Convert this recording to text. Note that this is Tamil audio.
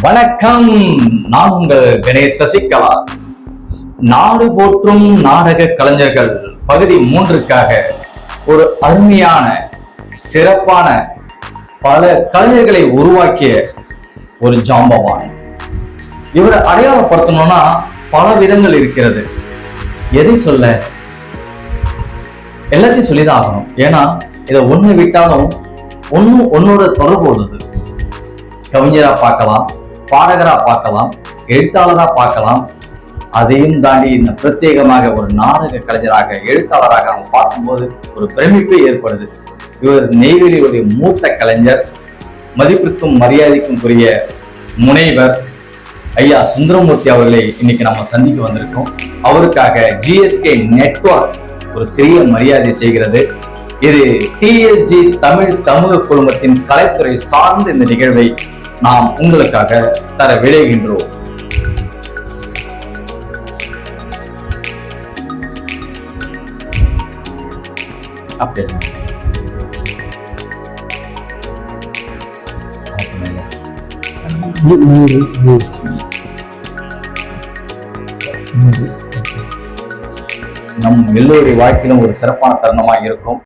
வணக்கம். நான் உங்கள் கணேஷ் சசிகலா. நாடு போற்றும் நாடக கலைஞர்கள் பகுதி 3க்காக ஒரு அருமையான சிறப்பான பல கலைஞர்களை உருவாக்கிய ஒரு ஜாம்பவான். இவரை அடையாளப்படுத்தணும்னா பல விதங்கள் இருக்கிறது. எதை சொல்ல? எல்லாத்தையும் சொல்லிதான் ஆகணும். ஏன்னா இதை ஒண்ணு விட்டாலும் ஒன்னோட தொடர்பு உள்ளது. கவிஞரா பார்க்கலாம், பாடகரா பார்க்கலாம், எழுத்தாளரா பார்க்கலாம். அதையும் தாண்டி இந்த பிரத்யேகமாக ஒரு நாடக கலைஞராக, எழுத்தாளராக நம்ம பார்க்கும்போது ஒரு பிரமிப்பே ஏற்படுது. இவர் நெய்வேலியுடைய மூத்த கலைஞர், மதிப்பிற்கும் மரியாதைக்கும் உரிய முனைவர் ஐயா சுந்தரமூர்த்தி அவர்களை இன்னைக்கு நம்ம சந்திக்க வந்திருக்கோம். அவருக்காக ஜிஎஸ்கே நெட்வொர்க் ஒரு சிறிய மரியாதை செய்கிறது. இது TSG தமிழ் சமூக குழுமத்தின் கலைத்துறை சார்ந்த இந்த நிகழ்வை நாம் உங்களுக்காக தர விளைகின்றோம். அப்படி நம் எல்லோருடைய வாழ்க்கையிலும் ஒரு சிறப்பான தருணமாக இருக்கும்.